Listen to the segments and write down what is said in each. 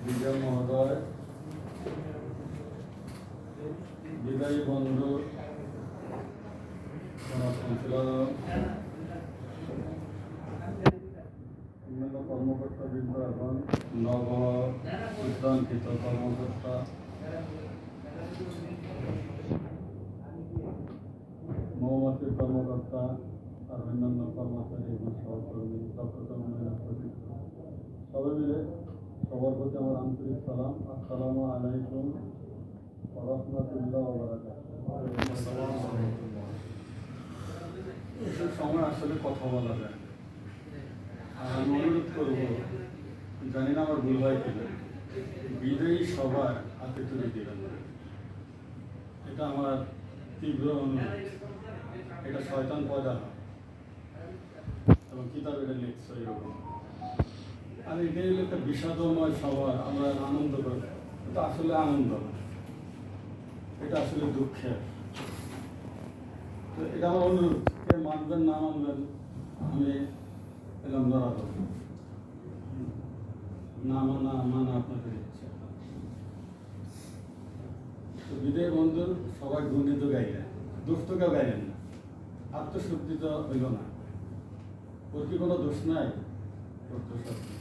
বিজয় মহোদয়, বিদায়ী বন্ধু, কাউন্সিলর, অন্যান্য কর্মকর্তাবৃন্দ এবং নব উদ্যাঙ্কিত কর্মকর্তা, মৌমাছির কর্মকর্তা আর অন্যান্য কর্মচারী এবং সহকর্মী, দক্ষতা উন্নয়নের প্রতিষ্ঠা সবাই মিলে সবার প্রতি আমার আন্তরিক সালাম। আসসালামু আলাইকুম ওয়া রাহমাতুল্লাহি ওয়া বারাকাতুহু। এসব সময় আসলে কথা বলা যায়। আর আমি অনুরোধ করব, জানি না আমার ভুল হয় কিনা, বিজয়ী সবার হাতে তুলে দিবেন। এটা আমার তীব্র অনুরোধ। এটা শয়তান পয়দা হয় এবং কিতাব এটা লিখছে এরকম। আর এটাই হলো একটা বিষাদময় সভা, আমরা আনন্দ করি, এটা আসলে আনন্দ না, এটা আসলে দুঃখের। তো এটা আমার অনুরোধ, কে মানবেন না মানবেন, আমি এলাম ধরা দেবো, না মানা আপনাদের ইচ্ছা। তো বিদায় বন্ধুর সবাই গুণিত গাইলেন, দুষ্ট কেউ গাইলেন না, আত্মশুদ্ধিত হইল না। ওর কি কোনো দোষ নাই? ওর দোষ আছে।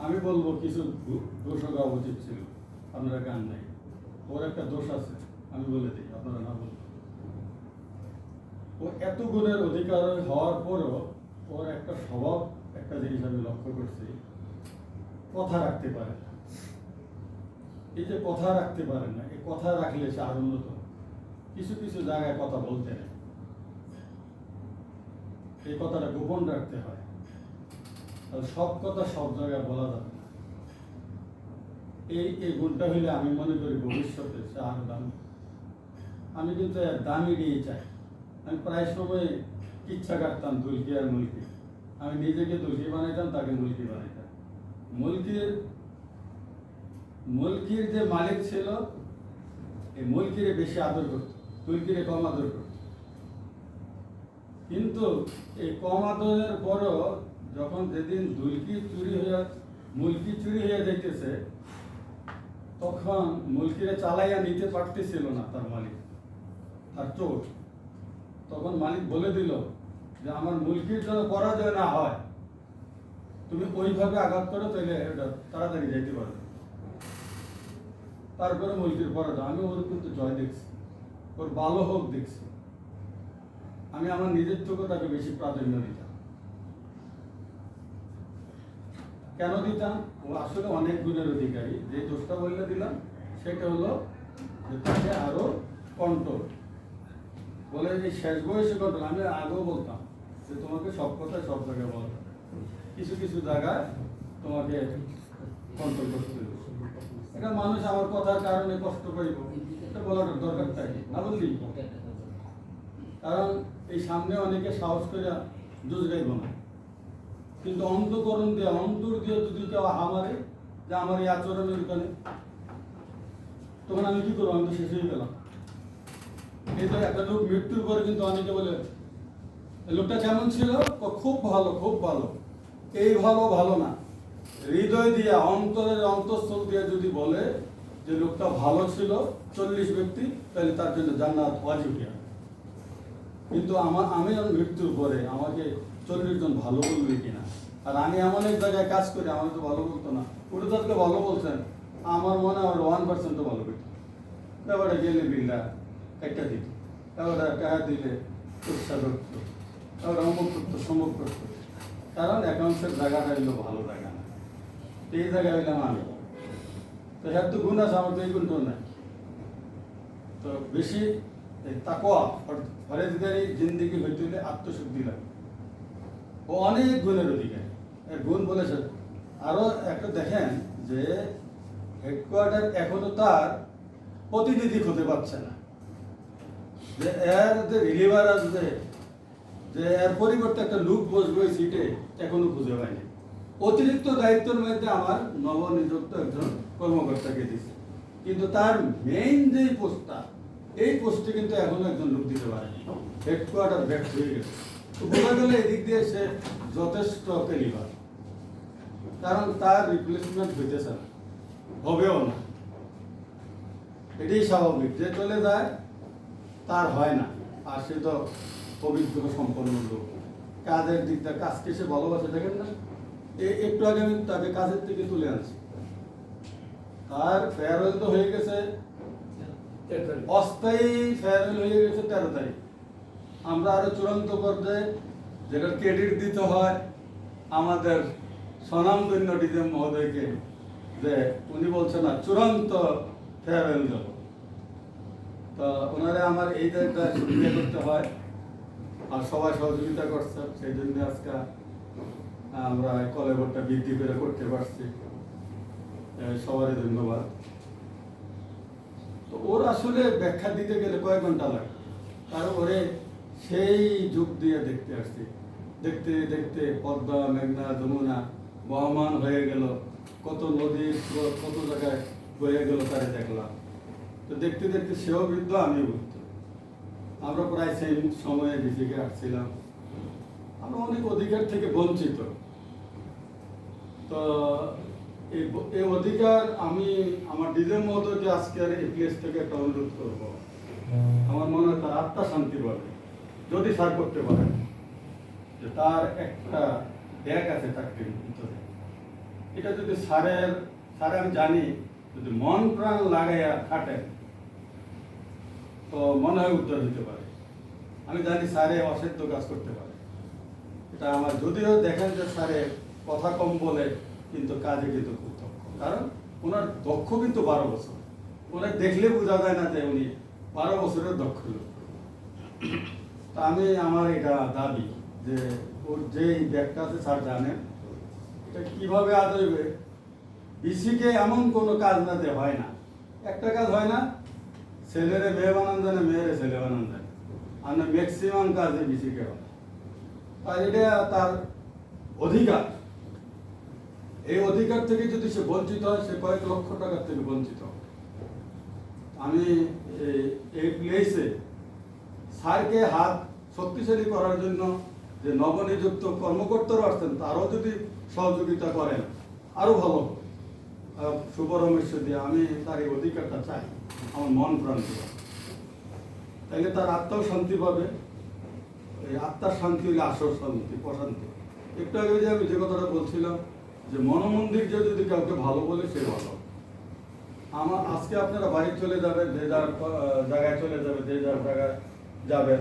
আমি বলবো কিছু দোষও গাওয়া উচিত ছিল, আপনারা গান নাই। ওর একটা দোষ আছে, আমি বলে দিই, আপনারা না বলবেন। ও এত গুণের অধিকার হওয়ার পরও ওর একটা স্বভাব, একটা জিনিস আমি লক্ষ্য করছি, কথা রাখতে পারে না। এই যে কথা রাখতে পারে না, এই কথা রাখলে সে আর উন্নত। কিছু কিছু জায়গায় কথা বলতে নেই, এই কথাটা গোপন রাখতে হয়। আর সব কথা সব জায়গায় বলা যাবে না। এই গুণটা হইলে আমি মনে করি ভবিষ্যতে সে আরো দামি। আমি কিন্তু দামি নিয়ে চাই। আমি প্রায় সময় ইচ্ছা কাটতাম দুলকি আর মুলকি। আমি নিজেকে দুলকি বানাইতাম, তাকে মুলকি বানাইতাম। মুলকির যে মালিক ছিল, এই মুলকিরে বেশি আদর করত, তুলকিরে কম আদর করত। কিন্তু এই কম আদরের পরও যখন যেদিন মুলকি চুরি হয়ে যাইতেছে, তখন মুলকিরে চালাইয়া নিতে পারতেছিল না তার মালিক, তার চোর। তখন মালিক বলে দিল যে আমার মুলকির যেন পরাজয় না হয়, তুমি ওইভাবে আঘাত করো, তাহলে এটা তাড়াতাড়ি যাইতে পারবে। তারপরে মুলকির পরাজয়, আমি ওর কিন্তু জয় দেখছি, ওর ভালো হোক দেখছি। আমি আমার নিজের চোখে তাকে বেশি প্রাধান্য দিতাম। কেন দিতাম? ও আসলে অনেক গুণের অধিকারী। যে দোষটা বললে দিলাম সেটা হলো যে তাকে আরো কন্ট্রোল, বলে যে শেষ বয়সে কন্ট্রোল। আমি আগেও বলতাম যে তোমাকে সব কথা সব জায়গায় বলা, কিছু কিছু জায়গায় তোমাকে কন্ট্রোল করতে হবে। এটা মানুষ আমার কথার কারণে কষ্ট করিব, এটা বলার দরকার তাই না, বুঝলি? কারণ এই সামনে অনেকে সাহস করে জোজ গাইব না, কিন্তু অন্তকরণ দিয়ে, অন্তর দিয়ে যদি কেউ আমারে যে আমার এই আচরণের কারণে, তখন আমি কি করবো? আমি তো শেষ হয়ে গেলাম। এই তো একটা লোক মৃত্যুর পরে কিন্তু অনেকে বলে লোকটা কেমন ছিল? খুব ভালো, খুব ভালো। এই ভালো ভালো না, হৃদয় দিয়ে, অন্তরের অন্তঃস্থল দিয়ে যদি বলে যে লোকটা ভালো ছিল 40 ব্যক্তি, তাহলে তার জন্য জান্নাত ওয়াজিব। কিন্তু আমি মৃত্যুর পরে আমাকে 40 জন ভালো বলবে কিনা? আর আমি এমন এক জায়গায় কাজ করি, আমাকে তো ভালো বলতো না, ওটা তাদেরকে ভালো বলছেন, আমার মনে হয় 1% তো ভালো পেত। ব্যাপারটা গেলে বিল্লা একটা দিত, ব্যাপারটা টাকা দিলে উৎসাহ করতো, ব্যাপারটা অমুক করতো, সমুখ করতো। কারণ অ্যাকাউন্টসের জায়গাটা হইলো ভালো জায়গা না, এই জায়গায় হইলাম আমি। তো হ্যাঁ, তো গুণ আছে, আমার তো এই গুণটাও নাই। তো বেশি তাকওয়া, ফরেজগারি জিন্দিগি হইতে হলে আত্মশুদ্ধি লাগে। ও অনেক গুণের অধিকারী, এর গুণ বলেছে। আরো একটা দেখেন যে হেডকোয়ার্টার এখনো তার প্রতিনিধি হতে পারছে না, যে এর যে রিলিভার আসবে, যে এর পরিবর্তে একটা লোক বসবে সিটে, এখনো খুঁজে পায়নি। অতিরিক্ত দায়িত্বের মধ্যে আমার নবনিযুক্ত একজন কর্মকর্তাকে দিচ্ছে, কিন্তু তার মেইন যে পোস্টটা, এই পোস্টে কিন্তু এখনো একজন লোক দিতে পারেনি। হেডকোয়ার্টার ব্যর্থ হয়ে গেছে। তো বোঝা গেলে এদিক দিয়ে সে যথেষ্ট ক্যালিবার, কারণ তার রিপ্লেসমেন্ট হইতেছে না। হবেও না, এটাই স্বাভাবিক। যে চলে যায় তার হয় না, আর সে তো অভিজ্ঞ সম্পন্ন লোক, কাজের দিকটা কাজকে সে ভালোবাসে, দেখেন না। একটু আগে আমি তাকে কাজের থেকে তুলে আনছি, তার ফেয়ারওয়েল তো হয়ে গেছে, অস্থায়ী ফেয়ারওয়েল হয়ে গেছে 13 তারিখ। আমরা আরো চূড়ান্ত পর্যায়ে যেটার ক্রেডিট দিতে হয় আমাদের স্বনামধন্য ডিজেম মহোদয়কে, যে উনি বলছেন না চূড়ান্ত ফেয়ারওয়েল যাব, তো ওনারা আমার এই জায়গাটা সুবিধা করতে হয়, আর সবাই সহযোগিতা করছে, সেই জন্য আজকে আমরা কলেবরটা বৃদ্ধি করে করতে পারছি, সবারই ধন্যবাদ। তো ওর আসলে ব্যাখ্যা দিতে গেলে কয়েক ঘন্টা লাগে, কারণ ওরে সেই যুগ দিয়ে দেখতে আসছি, দেখতে দেখতে পদ্মা, মেঘনা, যমুনা বহমান হয়ে গেল, কত নদীর কত জায়গায় বয়ে গেল তারে দেখলাম। তো দেখতে দেখতে সেও বৃদ্ধ, আমিও বৃদ্ধ, আমরা প্রায় সেই সময়ে বিসিকে আসছিলাম, আমরা অনেক অধিকার থেকে বঞ্চিত। তো এই অধিকার আমি আমার ডিজেম মহোদয়কে আজকের এই প্লেস থেকে একটা অনুরোধ করবো, আমার মনে হয় তার আত্মা শান্তি পাবে যদি স্যার করতে পারেন, যে তার একটা ব্যাগ আছে চাকরির ভিতরে, এটা যদি স্যার আমি জানি যদি মন প্রাণ লাগাইয়া খাটেন তো মনে হয় উত্তর দিতে পারে। আমি জানি স্যারে অসাধ্য কাজ করতে পারে, এটা আমার, যদিও দেখেন যে স্যারে কথা কম বলে কিন্তু কাজে কিন্তু খুব দক্ষ, কারণ ওনার দক্ষ কিন্তু 12 বছর, ওনার দেখলে বোঝা যায় না যে উনি 12 বছরের দক্ষ লোক। তা আমি, আমার এটা দাবি যে ওর যে ব্যাগটা আছে স্যার জানেন এটা কিভাবে আজ হইবে। বিসিকে এমন কোনো কাজ না যে হয় না, একটা কাজ হয় না, ছেলেরে মেয়ে বানান জানে, মেয়েরে ছেলে বানান জানে, আর না ম্যাক্সিমাম কাজে বিসিকে হয়। আর এটা তার অধিকার, এই অধিকার থেকে যদি সে বঞ্চিত হয়, সে কয়েক লক্ষ টাকার থেকে বঞ্চিত হবে। আমি এই প্লেসে স্যারকে হাত শক্তিশালী করার জন্য যে নবনিযুক্ত কর্মকর্তারা আসছেন তারাও যদি সহযোগিতা করেন আরো ভালো, সুপরামর্শ দিয়ে আমি তার এই অধিকারটা চাই, আমার মন প্রাণ দিয়ে, তাইলে তার আত্মাও শান্তি পাবে। এই আত্মার শান্তি হলে আসল শান্তি, প্রশান্তি। একটু আগে যে আমি যে কথাটা বলছিলাম যে মনোমন্দির যে যদি কাউকে ভালো বলে সে ভালো। আমার আজকে আপনারা বাড়ি চলে যাবেন, যে যার জায়গায় চলে যাবে, যে যার জায়গায় যাবেন,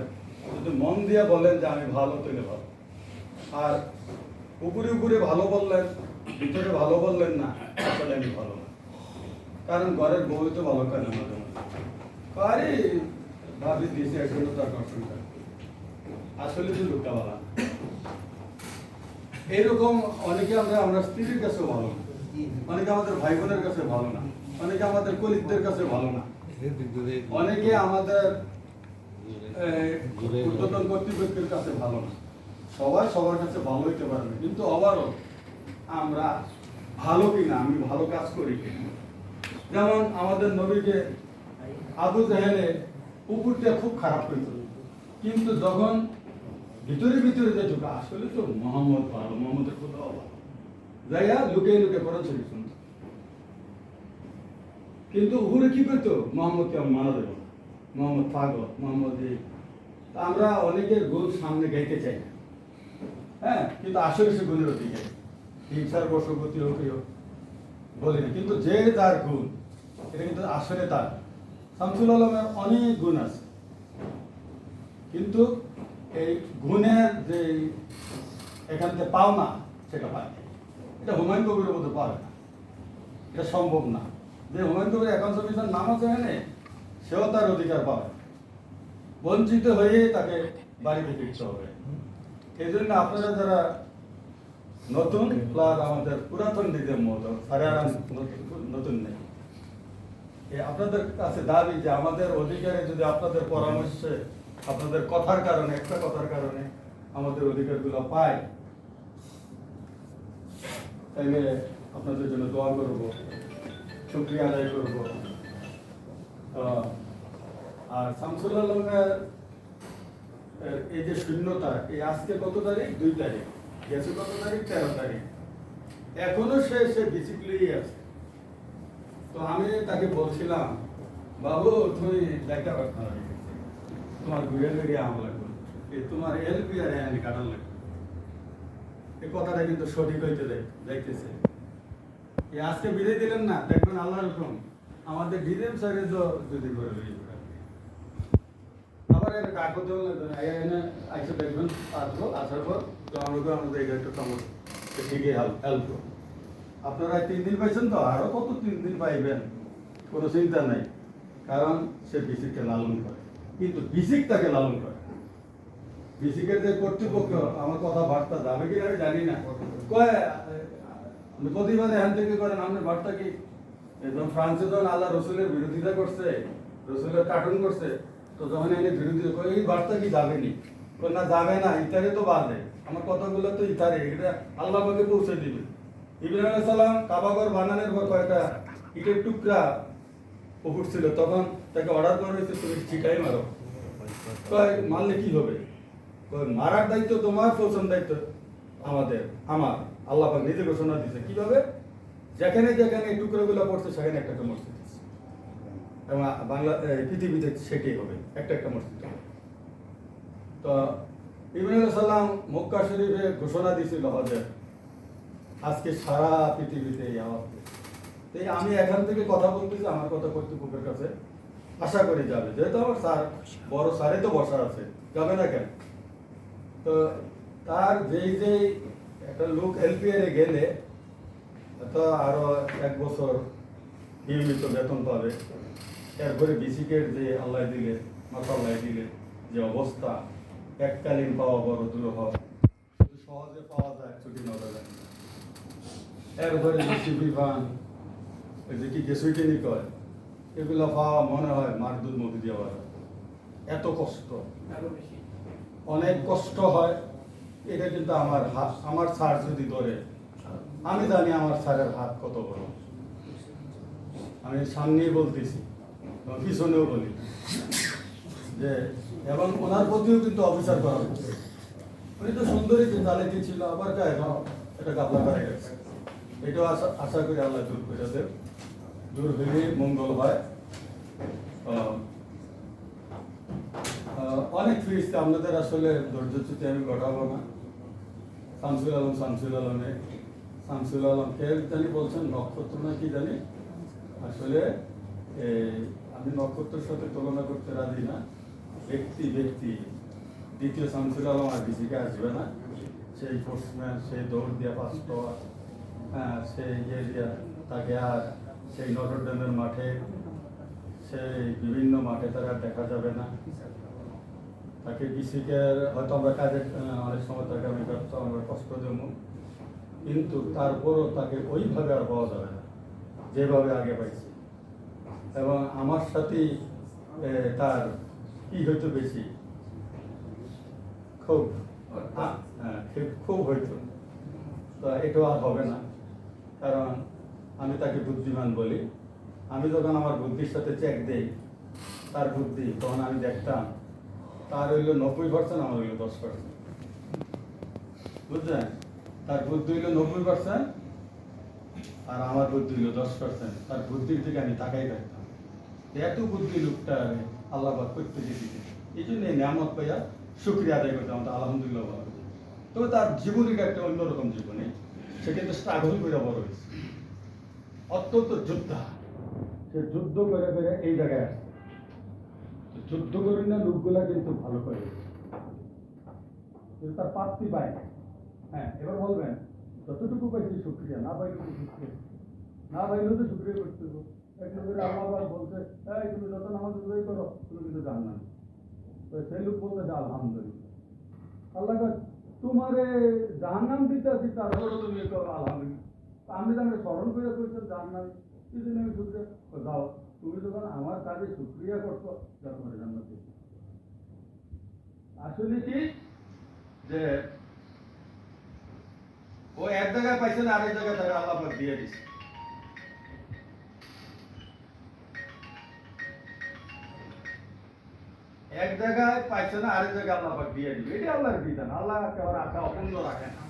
যদি মন দিয়ে বলেন যে আমি ভালো, তৈলে ভালো। আর উপরে উপরে ভালো বললেন, ভিতরে ভালো বললেন না, আসলে আমি ভালো না। কারণ ঘরের বউ তো ভালো কাজ মাঝে মাঝে আরে ভাবি দিয়েছে একজন তার কষ্ট, আসলে তো লোকটা ভালো। এইরকম অনেকে আমরা স্ত্রীর কাছে ভালো না, অনেকে আমাদের ভাই বোনের কাছে ভালো না, অনেকে আমাদের কলিগদের কাছে ভালো না, অনেকে আমাদের ঊর্ধ্বতন কর্তৃপক্ষের কাছে ভালো না। সবাই সবার কাছে ভালো হইতে পারে না, কিন্তু আবারও আমরা ভালো কিনা, আমি ভালো কাজ করি কিনা। যেমন আমাদের নবীকে আবু জাহেলে কুকুরটা খুব খারাপ হইত, কিন্তু যখন ভিতরে ভিতরে যে ঢুকা, আসলে তো মোহাম্মদ ভালো, মোহাম্মদের কোথাও ভালো, যাইয়া লুকে লুকে পড়া ছবি শুনত, কিন্তু উপরে কি করতো, মোহাম্মদকে মারা দেব না, মোহাম্মদ পাগল, মোহাম্মদ। আমরা অনেকের গুণ সামনে গাইতে চাই না, হ্যাঁ, কিন্তু আসলে সে গুণের অধিকার, হিংসার বশবর্তী হোক বলি না, কিন্তু যে যার গুণ, এটা কিন্তু আসলে তার। শামসুল আলমের অনেক গুণ আছে, কিন্তু এই গুণের যে এখান থেকে পাও না, সেটা পায়, এটা হুমায়ুন কবিরের মধ্যে পাবে না, এটা সম্ভব না। যে হুমায়ুন কবির অ্যাকাউন্ট অফিসার নাম আছে এখানে, সেও তার অধিকার পাবে, বঞ্চিত হয়ে তাকে বাড়িতে ফিরতে হবে। এই জন্য আপনারা যারা নতুন প্লাস আমাদের পুরাতন দিদের মতো নতুন নেই, আপনাদের কাছে দাবি যে আমাদের অধিকারে যদি আপনাদের পরামর্শে, আপনাদের কথার কারণে, একটা কথার কারণে আমাদের অধিকারগুলো পাই, তাইলে আপনাদের জন্য দোয়া করব, শুকরিয়া আদায় করব। আর শামসুল আলমের এই যে শূন্যতা, এই আজকে কত তারিখ, 2 তারিখ, গেছে কত তারিখ, 13 তারিখ, এখনো সে ডিসিপ্লিনই আছে। তো আমি তাকে বলছিলাম, বাবু তুমি দেখা পারতো না, তোমার ঘুরে ঘুরে আম লাগবে, তোমার এলপি আর এনপি কাটান লাগবে। এই কথাটা কিন্তু সঠিক হইতে যাইতেছে। এই আজকে বিদায় দিলেন না, দেখবেন আল্লাহর হুকুম আমাদের ডিজেল স্যারের যদি করে আবার এটা কাগজ এনে আইসে দেখবেন, আসবো আসার পর তো আমাদের এটা একটু ঠিকই হেল্প করবো। আপনারা 3 দিন পাইছেন, তো আরো কত 3 দিন পাইবেন, কোনো চিন্তা নাই। কারণ সে বিসিককে লালন করে, কিন্তু বিসিক তাকে লালন করে। বিসিকের যে কর্তৃপক্ষ আমার কথা বার্তা যাবে কি আমি জানি না, কয় প্রতিবাদে এখান থেকে করেন আপনার বার্তা কি একদম ফ্রান্সে যখন আল্লাহ রসুলের বিরোধিতা করছে, রসুলের কার্টুন করছে, তো যখন এনে বিরোধিতা করে এই বার্তা কি যাবেনি, না যাবে না, ইতারে তো বাদে, আমার কথাগুলো তো ইতারে, এটা আল্লাহ পাকে পৌঁছে দিবে। ইব্রাহিম আলাইহিস সালাম কাবাঘর বানানোর পর কয়েকটা ইটের টুকরা পুকুর ছিল, তখন তাকে অর্ডার করা হয়েছে তুমি ছিটাই মারো। মারলে কি হবে? মারার দায়িত্ব তোমার, পৌঁছানোর দায়িত্ব আমাদের, আমার। আল্লাহ পাক নিজে ঘোষণা দিয়েছে কিভাবে, যেখানে যেখানে এই টুকরোগুলো পড়ছে সেখানে একটা একটা মসজিদ আছে, এবং বাংলা পৃথিবীতে সেটাই হবে, একটা একটা মসজিদ হবে। তো ইব্রাহিম আলাইহিস সালাম মক্কা শরীফে ঘোষণা দিয়েছিল হজের, আজকে সারা পৃথিবীতে এই আওয়াজ। তাই আমি এখান থেকে কথা বলতেছি, আমার কথা কর্তৃপক্ষের কাছে আশা করি যাবে, যেহেতু আমার স্যার বড় স্যারে তো বসা আছে, যাবে না কেন? তো তার যেই একটা লোক এলপিআরে গেলে তো আরো 1 বছর নিয়মিত বেতন পাবে। এরপরে বিসিকের যে আল্লাহ দিলে, মাসাল্লাহ দিলে যে অবস্থা, এককালীন পাওয়া বড় দুরূহ, সহজে পাওয়া যায় ছুটি না যায়। এরপরে জিসিবি ফান, এই যে কি গেসুইটেনি কয়, এগুলো পাওয়া মনে হয় মার দুধ মধু দেওয়া, এত কষ্ট, অনেক কষ্ট হয়। এটা কিন্তু আমার হাত, আমার স্যার যদি ধরে, আমি জানি আমার স্যারের হাত কত বড়। আমি সামনেই বলতেছি, পিছনেও বলি যে, এবং ওনার প্রতিও কিন্তু অফিসার করা হচ্ছে। উনি তো সুন্দরী চালিয়ে ছিল, আবার এটা গাবলা করে গেছে। এটাও আশা করি আল্লাহ দূর করে দেব, দূর হইলে মঙ্গল হয়। অনেক ফিরিস্তে আপনাদের আসলে ধৈর্যচ্যুতি আমি ঘটাবো না। শামসুল আলম কে জানি বলছেন, নক্ষত্র না কি জানি, আসলে আমি নক্ষত্রের সাথে তুলনা করতে রাজি না। ব্যক্তি দ্বিতীয় শামসুল আলম আর বিসিকে আসবে না। সেই স্পোর্টসম্যান, সেই দৌড় দিয়া 500, সেই দিয়া তাকে আর সেই নটরডেমের মাঠে, সেই বিভিন্ন মাঠে তারা দেখা যাবে না। তাকে বিসিকের হয়তো আমরা কাজে অনেক সময় তাকে আমরা কষ্ট দেবো, কিন্তু তারপরও তাকে ওইভাবে আর পাওয়া যাবে না যেভাবে আগে পাইছি। এবং আমার সাথেই তার কি হইতো বেশি, খুব হইতো। তো এটাও আর হবে না, কারণ আমি তাকে বুদ্ধিমান বলি। আমি যখন আমার বুদ্ধির সাথে চেক দেই তার বুদ্ধি, তখন আমি দেখতাম তার হইল 90%, আমার হইল 10%। বুঝলেন? তার বুদ্ধি হইল 90% আর আমার বুদ্ধি হইল 10%। তার বুদ্ধির দিকে আমি তাকাই থাকতাম, এত বুদ্ধি লোকটা আল্লাহ করতে দিতে। এই জন্য নিয়ামত পাইয়া শুক্রিয়া আদায় করতাম, আলহামদুলিল্লাহ বলা। তবে তার জীবনীটা একটা অন্যরকম জীবনী, সে কিন্তু স্ট্রাগল করে বড় হয়েছে, অত্যন্ত যোদ্ধা। সে যুদ্ধ করে করে এই জায়গায় আসছে। যুদ্ধ করি না লোকগুলা কিন্তু ভালো করে, তার প্রাপ্তি পায়। হ্যাঁ, এবার বলবেন যতটুকু পাইছি শুক্রিয়া, না পাইলেও তো শুক্রিয়া, না পাইলেও তো শুক্রিয়া করতে হবে। একটু করে আল্লাহ বলছে, তুমি যত নামাজ উদয় করো তুমি কিন্তু জান না। তো সেই লোক বলতে যে আলহামদুলিল্লাহ, আল্লাহ তোমারে জাহান্নাম দিতে আছি, তারপরে তুমি আলহামদুলিল্লাহ। আমি তাকে স্মরণ করে করছেন জাহান্নাম, এই জন্য আমি শুক্রিয়া যাও। তুমি যখন আমার কাজে শুক্রিয়া করছো, যা তোমার জান্নাত দিচ্ছি। আসলে কি যে ও এক জায়গায় পাইছে না, আরেক জায়গায় তাকে আল্লাহ পাক দিয়ে দিচ্ছে। এক জায়গায় পাইছে না, আরেক জায়গায় আল্লাহ পাক দিয়ে দিবে, এটা আল্লাহর বিধান। আল্লাহ একেবারে আশা অপূর্ণ রাখে না,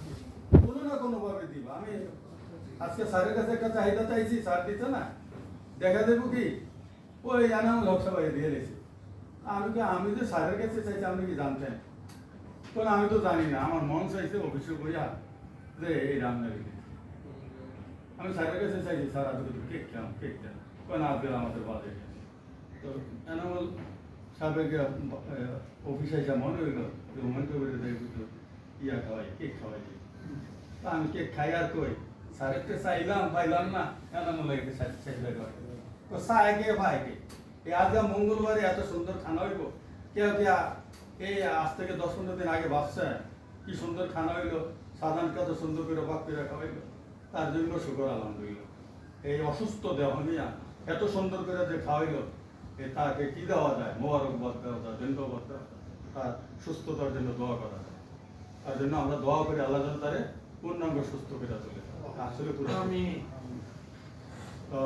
কোনো না কোনো ভাবে দিব। আমি আজকে স্যারের কাছে একটা চাহিদা চাইছি, স্যার দিচ্ছে না, দেখা দেবো কি ওই এনামুল হক সবাই দিয়ে গেছে। আমি তো স্যারের কাছে চাইছি, আপনি কি জানতেন? তখন আমি তো জানি না, আমার মন চাইছে অফিসে করিয়া যে এই রান্না রেখে আমি স্যারের কাছে চাইছি, স্যার আজকে তো কেক খেলাম কোন আজকে আমাদের বাজে। তো এনামুল সাহেবকে অফিসে এসে মনে হইল যে হুমায়ুন কবিরের ইয়া খাওয়াই, কেক খাওয়াই। তা আমি কেক খাই আর কই স্যারের তো চাইলাম পাইলাম না, এনামুল চাইলে তো চায় কে ভাই কে এই আজ মঙ্গলবারে এত সুন্দর খানা হইব, কেউ কে এই আজ থেকে 10-15 দিন আগে ভাবছে কি সুন্দর খানা হইলো, সাধারণ কত সুন্দর করে বাক করে খাওয়াইলো, তার জন্য শুকর আলহামদুলিল্লাহ। এই অসুস্থ দেহ নিয়া এত সুন্দর করে যে খাওয়াইলো, তাকে কি দেওয়া যায়, মোবারকবাদ দেওয়া যায়, ধন্যবাদ দেওয়া যায়, তার সুস্থতার জন্য দোয়া করা যায়। তার জন্য আমরা দোয়া করি আল্লাহ যেন তারে পূর্ণাঙ্গ সুস্থ করে তোলে। আসলে আমি তো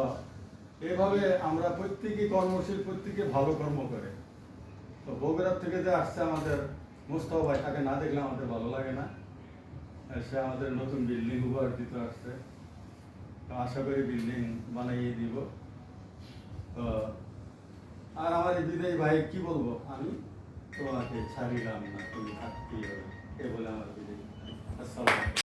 এইভাবে আমরা প্রত্যেকে কর্মশীল, প্রত্যেকে ভালো কর্ম করে। তো বগুড়ার থেকে যে আসছে আমাদের মুস্তাফা ভাই, তাকে না দেখলে আমাদের ভালো লাগে না। সে আমাদের নতুন বিল্ডিং উপহার দিতে আসছে, তো আশা করি বিল্ডিং বানাইয়ে দিব। তো আর আমার এই বিদায়ী ভাই কি বলবো, আমি তোমাকে ছাড়িলাম না, তুমি থাকতেই হবে, এ বলে আমার বিদায়ী। আসসালাম।